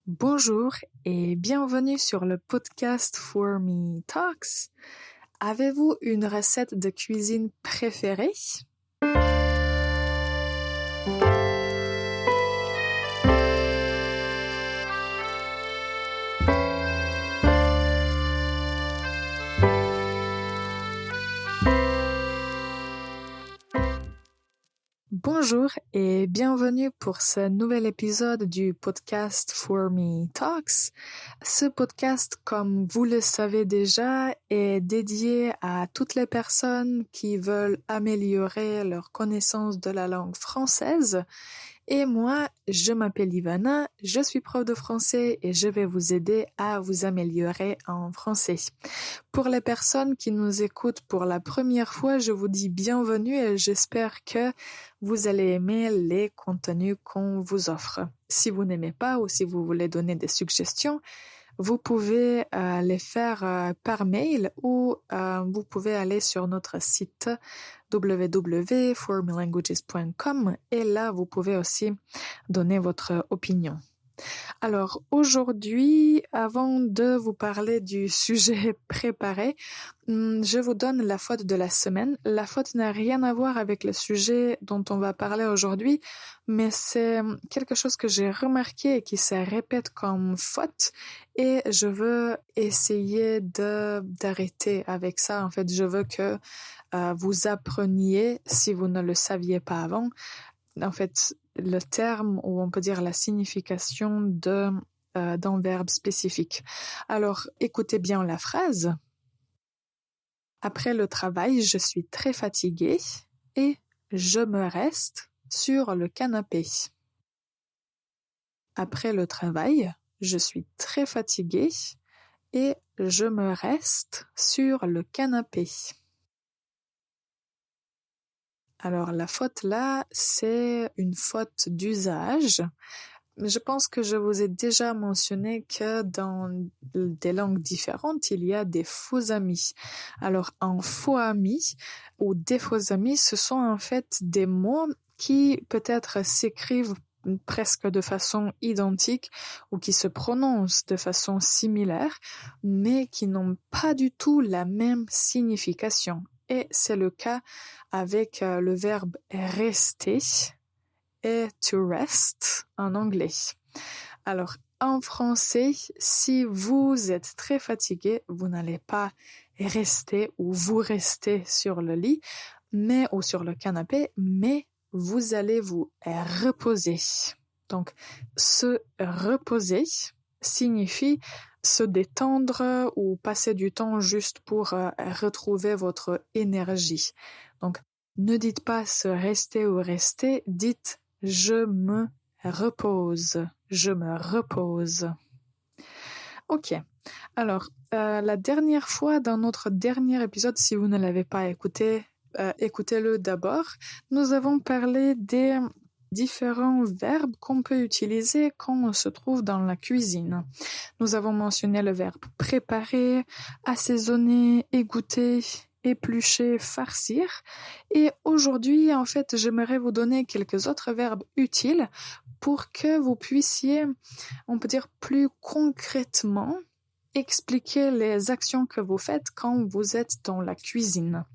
Bonjour et bienvenue sur le podcast For Me Talks. Avez-vous une recette de cuisine préférée? Bonjour et bienvenue pour ce nouvel épisode du podcast For Me Talks. Ce podcast, comme vous le savez déjà, est dédié à toutes les personnes qui veulent améliorer leur connaissance de la langue française. Et moi, je m'appelle Ivana, je suis prof de français et je vais vous aider à vous améliorer en français. Pour les personnes qui nous écoutent pour la première fois, je vous dis bienvenue et j'espère que vous allez aimer les contenus qu'on vous offre. Si vous n'aimez pas ou si vous voulez donner des suggestions, vous pouvez les faire par mail ou vous pouvez aller sur notre site www.formelanguages.com et là, vous pouvez aussi donner votre opinion. Alors aujourd'hui, avant de vous parler du sujet préparé, je vous donne la faute de la semaine. La faute n'a rien à voir avec le sujet dont on va parler aujourd'hui, mais c'est quelque chose que j'ai remarqué et qui se répète comme faute et je veux essayer d'arrêter avec ça. En fait, je veux que vous appreniez, si vous ne le saviez pas avant, en fait, le terme ou on peut dire la signification d'un verbe spécifique. Alors, écoutez bien la phrase. Après le travail, je suis très fatiguée et je me reste sur le canapé. Après le travail, je suis très fatiguée et je me reste sur le canapé. Alors la faute là, c'est une faute d'usage. Je pense que je vous ai déjà mentionné que dans des langues différentes, il y a des faux amis. Alors un faux ami ou des faux amis, ce sont en fait des mots qui peut-être s'écrivent presque de façon identique ou qui se prononcent de façon similaire, mais qui n'ont pas du tout la même signification. Et c'est le cas avec le verbe rester et to rest en anglais. Alors, en français, si vous êtes très fatigué, vous n'allez pas rester ou vous rester sur le lit, ou sur le canapé, mais vous allez vous reposer. Donc, se reposer signifie se détendre ou passer du temps juste pour retrouver votre énergie. Donc, ne dites pas se rester ou rester, dites je me repose. Je me repose. Ok. Alors, la dernière fois, dans notre dernier épisode, si vous ne l'avez pas écouté, écoutez-le d'abord. Nous avons parlé des différents verbes qu'on peut utiliser quand on se trouve dans la cuisine. Nous avons mentionné le verbe préparer, assaisonner, égoutter, éplucher, farcir. Et aujourd'hui, en fait, j'aimerais vous donner quelques autres verbes utiles pour que vous puissiez, on peut dire plus concrètement, expliquer les actions que vous faites quand vous êtes dans la cuisine.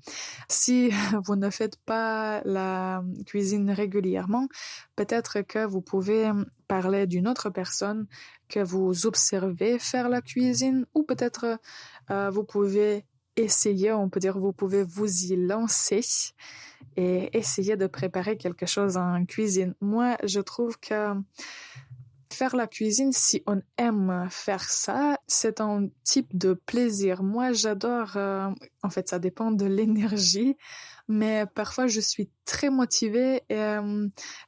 Si vous ne faites pas la cuisine régulièrement, peut-être que vous pouvez parler d'une autre personne que vous observez faire la cuisine ou peut-être vous pouvez essayer, on peut dire vous pouvez vous y lancer et essayer de préparer quelque chose en cuisine. Moi, je trouve que faire la cuisine, si on aime faire ça, c'est un type de plaisir. Moi, j'adore, en fait, ça dépend de l'énergie, mais parfois je suis très motivée et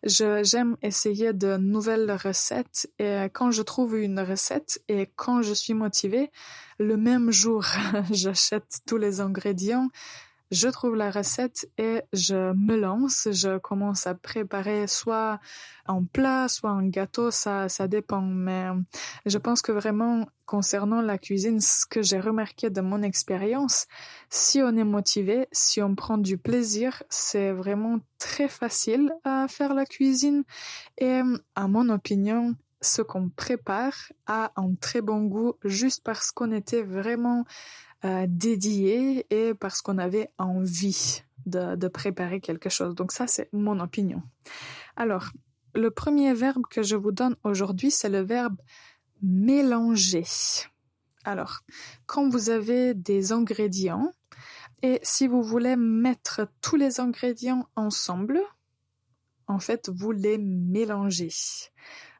j'aime essayer de nouvelles recettes. Et quand je trouve une recette et quand je suis motivée, le même jour, j'achète tous les ingrédients. Je trouve la recette et je me lance, je commence à préparer soit un plat, soit un gâteau, ça dépend. Mais je pense que vraiment, concernant la cuisine, ce que j'ai remarqué de mon expérience, si on est motivé, si on prend du plaisir, c'est vraiment très facile à faire la cuisine. Et à mon opinion, ce qu'on prépare a un très bon goût juste parce qu'on était vraiment dédié et parce qu'on avait envie de préparer quelque chose. Donc ça, c'est mon opinion. Alors, le premier verbe que je vous donne aujourd'hui, c'est le verbe mélanger. Alors, quand vous avez des ingrédients, et si vous voulez mettre tous les ingrédients ensemble, en fait, vous les mélangez.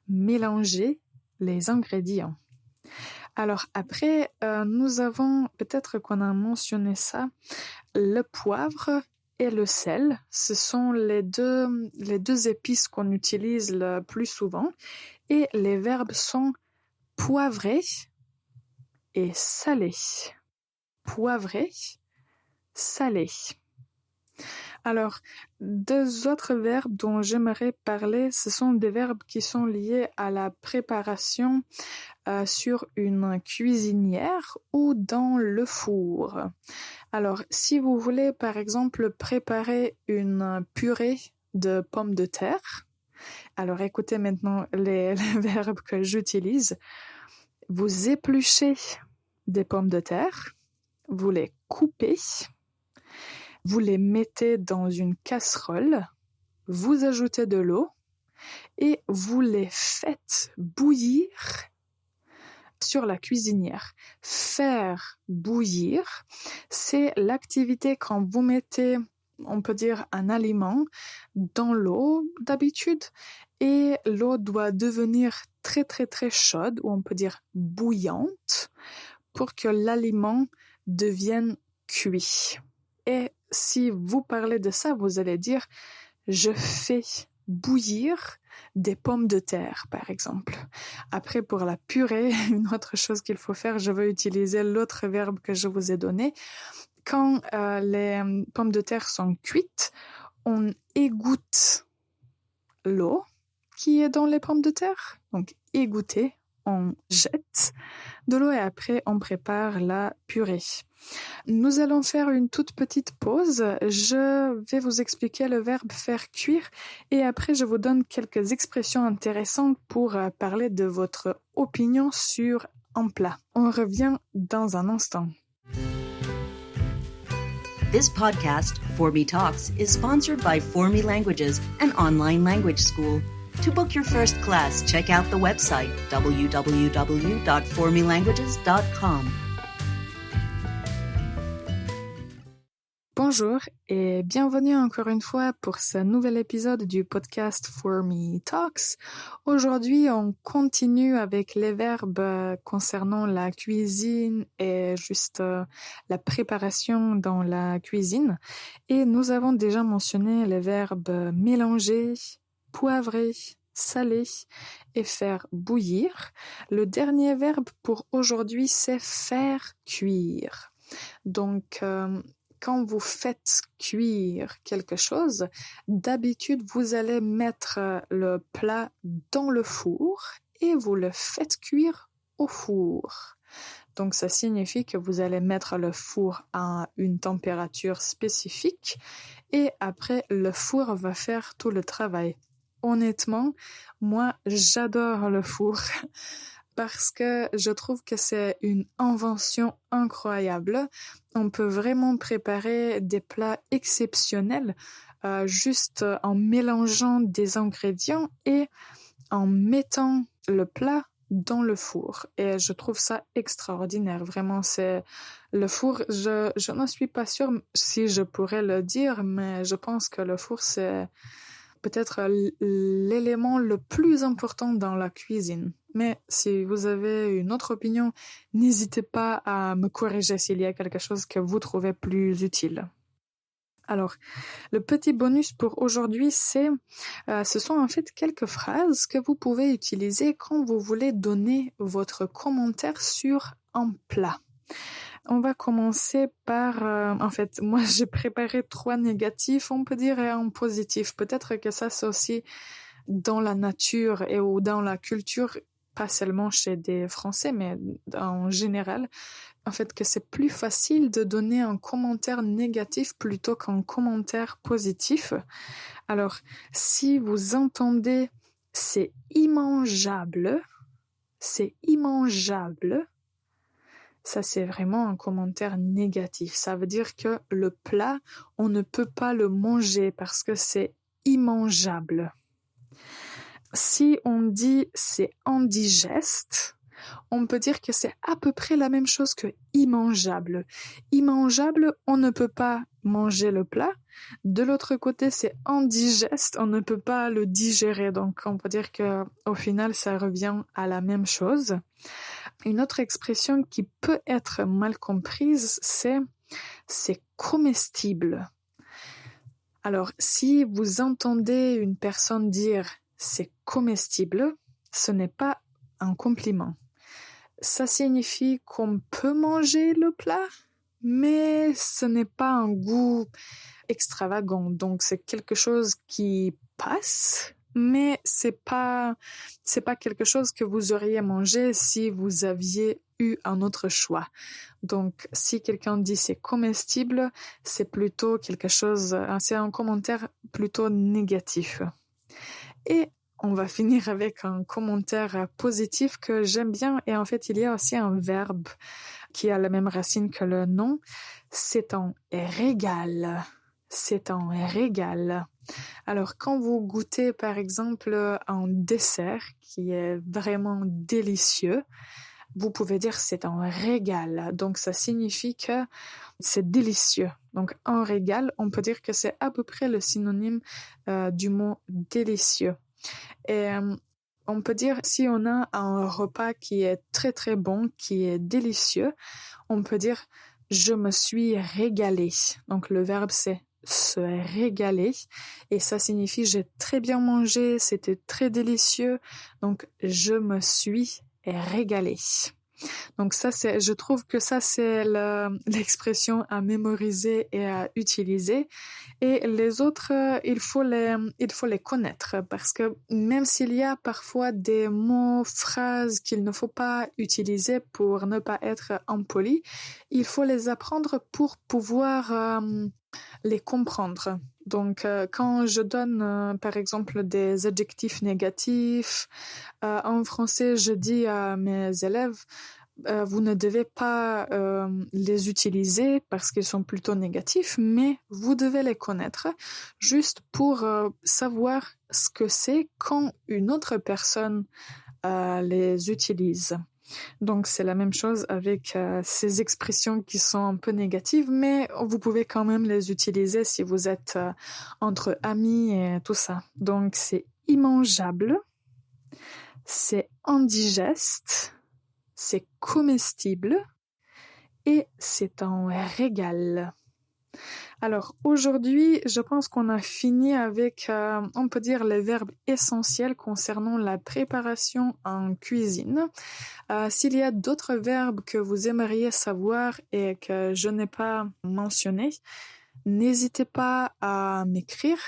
Mélangez les ingrédients. Alors après, nous avons, peut-être qu'on a mentionné ça, le poivre et le sel. Ce sont les deux épices qu'on utilise le plus souvent. Et les verbes sont poivrer et salé. Poivrer, salé. Alors, deux autres verbes dont j'aimerais parler, ce sont des verbes qui sont liés à la préparation sur une cuisinière ou dans le four. Alors, si vous voulez, par exemple, préparer une purée de pommes de terre, alors écoutez maintenant les verbes que j'utilise. Vous épluchez des pommes de terre, vous les coupez, vous les mettez dans une casserole, vous ajoutez de l'eau et vous les faites bouillir sur la cuisinière. Faire bouillir, c'est l'activité quand vous mettez, on peut dire, un aliment dans l'eau d'habitude et l'eau doit devenir très très très chaude, ou on peut dire bouillante, pour que l'aliment devienne cuit. Et si vous parlez de ça, vous allez dire « je fais bouillir des pommes de terre », par exemple. Après, pour la purée, une autre chose qu'il faut faire, je vais utiliser l'autre verbe que je vous ai donné. Quand les pommes de terre sont cuites, on égoutte l'eau qui est dans les pommes de terre. Donc, égoutter, on jette de l'eau et après, on prépare la purée. Nous allons faire une toute petite pause. Je vais vous expliquer le verbe faire cuire et après je vous donne quelques expressions intéressantes pour parler de votre opinion sur un plat. On revient dans un instant. This podcast, For Me Talks, is sponsored by For Me Languages, an online language school. To book your first class, check out the website www.formelanguages.com. Bonjour et bienvenue encore une fois pour ce nouvel épisode du podcast For Me Talks. Aujourd'hui, on continue avec les verbes concernant la cuisine et juste la préparation dans la cuisine. Et nous avons déjà mentionné les verbes mélanger, poivrer, saler et faire bouillir. Le dernier verbe pour aujourd'hui, c'est faire cuire. Donc, quand vous faites cuire quelque chose, d'habitude, vous allez mettre le plat dans le four et vous le faites cuire au four. Donc, ça signifie que vous allez mettre le four à une température spécifique et après, le four va faire tout le travail. Honnêtement, moi, j'adore le four. Parce que je trouve que c'est une invention incroyable. On peut vraiment préparer des plats exceptionnels juste en mélangeant des ingrédients et en mettant le plat dans le four. Et je trouve ça extraordinaire. Vraiment, c'est le four. Je n'en suis pas sûre si je pourrais le dire, mais je pense que le four, c'est peut-être l'élément le plus important dans la cuisine. Mais si vous avez une autre opinion, n'hésitez pas à me corriger s'il y a quelque chose que vous trouvez plus utile. Alors, le petit bonus pour aujourd'hui, ce sont en fait quelques phrases que vous pouvez utiliser quand vous voulez donner votre commentaire sur un plat. On va commencer par, en fait, moi j'ai préparé 3 négatifs, on peut dire, et un positif. Peut-être que ça c'est aussi dans la nature et ou dans la culture, pas seulement chez des Français, mais en général. En fait, que c'est plus facile de donner un commentaire négatif plutôt qu'un commentaire positif. Alors, si vous entendez c'est immangeable. C'est immangeable. Ça, c'est vraiment un commentaire négatif. Ça veut dire que le plat, on ne peut pas le manger parce que c'est immangeable. Si on dit c'est indigeste, on peut dire que c'est à peu près la même chose que immangeable. Immangeable, on ne peut pas manger le plat. De l'autre côté, c'est indigeste, on ne peut pas le digérer. Donc, on peut dire que au final, ça revient à la même chose. Une autre expression qui peut être mal comprise, c'est comestible. Alors, si vous entendez une personne dire c'est comestible, ce n'est pas un compliment. Ça signifie qu'on peut manger le plat, mais ce n'est pas un goût extravagant. Donc, c'est quelque chose qui passe, mais c'est pas quelque chose que vous auriez mangé si vous aviez eu un autre choix. Donc, si quelqu'un dit c'est comestible, c'est plutôt c'est un commentaire plutôt négatif. Et on va finir avec un commentaire positif que j'aime bien. Et en fait, il y a aussi un verbe qui a la même racine que le nom. C'est un régal. C'est un régal. Alors, quand vous goûtez, par exemple, un dessert qui est vraiment délicieux, vous pouvez dire c'est un régal. Donc, ça signifie que c'est délicieux. Donc, un régal, on peut dire que c'est à peu près le synonyme du mot délicieux. Et on peut dire, si on a un repas qui est très très bon, qui est délicieux, on peut dire « je me suis régalé ». Donc, le verbe c'est « se régaler » et ça signifie « j'ai très bien mangé, c'était très délicieux ». Donc, « je me suis régalé ». Donc ça, je trouve que ça, c'est l'expression à mémoriser et à utiliser. Et les autres, il faut les connaître parce que même s'il y a parfois des mots, phrases qu'il ne faut pas utiliser pour ne pas être impoli, il faut les apprendre pour pouvoir les comprendre. Donc, quand je donne, par exemple, des adjectifs négatifs, en français, je dis à mes élèves, vous ne devez pas les utiliser parce qu'ils sont plutôt négatifs, mais vous devez les connaître juste pour savoir ce que c'est quand une autre personne les utilise. Donc, c'est la même chose avec ces expressions qui sont un peu négatives, mais vous pouvez quand même les utiliser si vous êtes entre amis et tout ça. Donc, c'est immangeable, c'est indigeste, c'est comestible et c'est un régal. Alors aujourd'hui, je pense qu'on a fini avec, on peut dire, les verbes essentiels concernant la préparation en cuisine. S'il y a d'autres verbes que vous aimeriez savoir et que je n'ai pas mentionnés, n'hésitez pas à m'écrire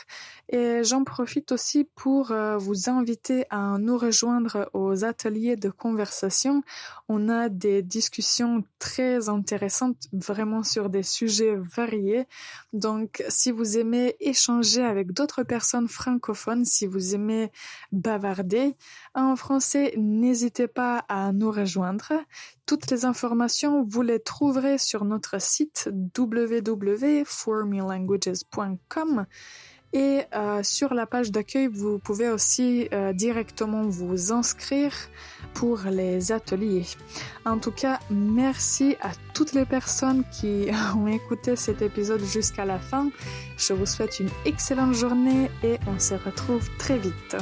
et j'en profite aussi pour vous inviter à nous rejoindre aux ateliers de conversation. On a des discussions très intéressantes vraiment sur des sujets variés. Donc, si vous aimez échanger avec d'autres personnes francophones, si vous aimez bavarder en français, n'hésitez pas à nous rejoindre. Toutes les informations, vous les trouverez sur notre site www.formelanguages.com et sur la page d'accueil, vous pouvez aussi directement vous inscrire pour les ateliers. En tout cas, merci à toutes les personnes qui ont écouté cet épisode jusqu'à la fin. Je vous souhaite une excellente journée et on se retrouve très vite.